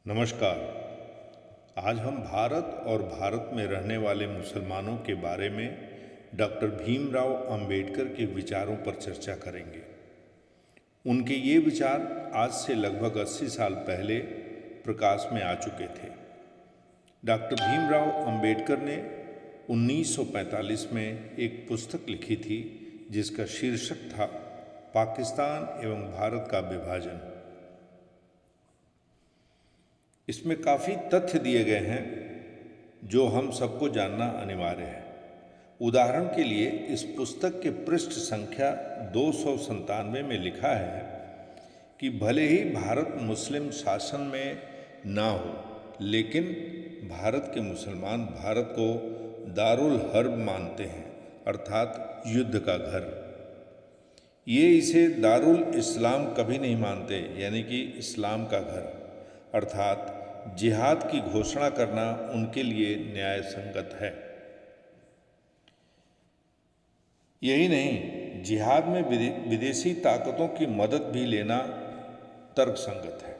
नमस्कार। आज हम भारत और भारत में रहने वाले मुसलमानों के बारे में डॉक्टर भीमराव अंबेडकर के विचारों पर चर्चा करेंगे। उनके ये विचार आज से लगभग 80 साल पहले प्रकाश में आ चुके थे। डॉक्टर भीमराव अंबेडकर ने 1945 में एक पुस्तक लिखी थी जिसका शीर्षक था पाकिस्तान एवं भारत का विभाजन। इसमें काफ़ी तथ्य दिए गए हैं जो हम सबको जानना अनिवार्य है। उदाहरण के लिए इस पुस्तक के पृष्ठ संख्या 297 में लिखा है कि भले ही भारत मुस्लिम शासन में ना हो, लेकिन भारत के मुसलमान भारत को दारुल हर्ब मानते हैं, अर्थात युद्ध का घर। ये इसे दारुल इस्लाम कभी नहीं मानते, यानी कि इस्लाम का घर, अर्थात जिहाद की घोषणा करना उनके लिए न्याय संगत है। यही नहीं, जिहाद में विदेशी ताकतों की मदद भी लेना तर्कसंगत है।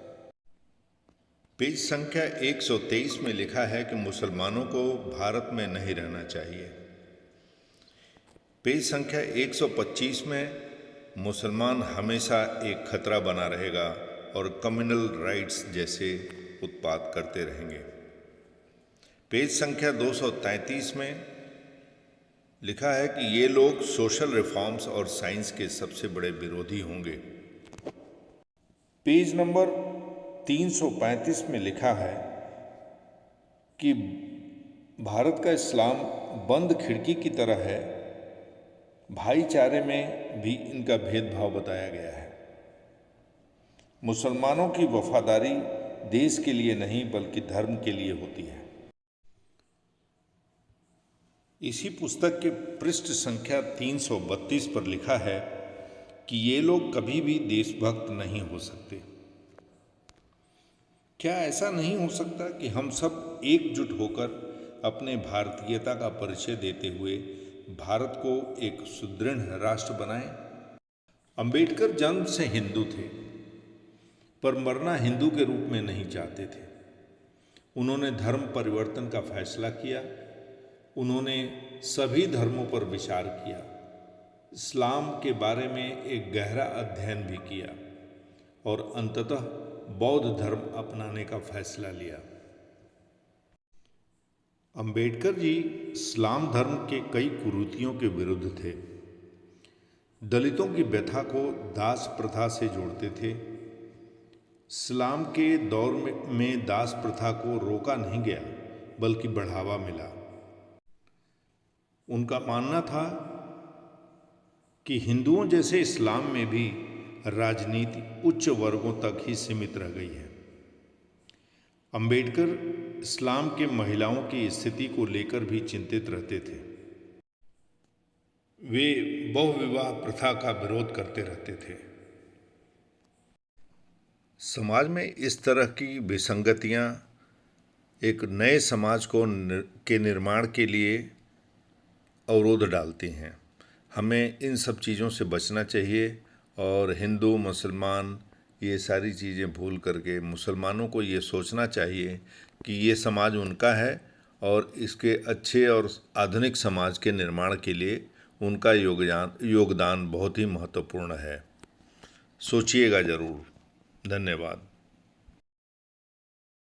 पेज संख्या 123 में लिखा है कि मुसलमानों को भारत में नहीं रहना चाहिए। पेज संख्या 125 में मुसलमान हमेशा एक खतरा बना रहेगा और कम्युनल राइट्स जैसे उत्पाद करते रहेंगे। पेज संख्या 233 में लिखा है कि ये लोग सोशल रिफॉर्म्स और साइंस के सबसे बड़े विरोधी होंगे। पेज नंबर 335 में लिखा है कि भारत का इस्लाम बंद खिड़की की तरह है। भाईचारे में भी इनका भेदभाव बताया गया है। मुसलमानों की वफादारी देश के लिए नहीं बल्कि धर्म के लिए होती है। इसी पुस्तक के पृष्ठ संख्या 332 पर लिखा है कि ये लोग कभी भी देशभक्त नहीं हो सकते। क्या ऐसा नहीं हो सकता कि हम सब एकजुट होकर अपने भारतीयता का परिचय देते हुए भारत को एक सुदृढ़ राष्ट्र बनाएं? अंबेडकर जन्म से हिंदू थे, पर मरना हिंदू के रूप में नहीं चाहते थे। उन्होंने धर्म परिवर्तन का फैसला किया। उन्होंने सभी धर्मों पर विचार किया, इस्लाम के बारे में एक गहरा अध्ययन भी किया और अंततः बौद्ध धर्म अपनाने का फैसला लिया। अंबेडकर जी इस्लाम धर्म के कई कुरीतियों के विरुद्ध थे। दलितों की व्यथा को दास प्रथा से जोड़ते थे। इस्लाम के दौर में दास प्रथा को रोका नहीं गया बल्कि बढ़ावा मिला। उनका मानना था कि हिंदुओं जैसे इस्लाम में भी राजनीति उच्च वर्गों तक ही सीमित रह गई है। अंबेडकर इस्लाम के महिलाओं की स्थिति को लेकर भी चिंतित रहते थे। वे बहुविवाह प्रथा का विरोध करते रहते थे। समाज में इस तरह की विसंगतियां एक नए समाज के निर्माण के लिए अवरोध डालती हैं। हमें इन सब चीज़ों से बचना चाहिए और हिंदू मुसलमान ये सारी चीज़ें भूल करके मुसलमानों को ये सोचना चाहिए कि ये समाज उनका है और इसके अच्छे और आधुनिक समाज के निर्माण के लिए उनका योगदान बहुत ही महत्वपूर्ण है। सोचिएगा ज़रूर। धन्यवाद।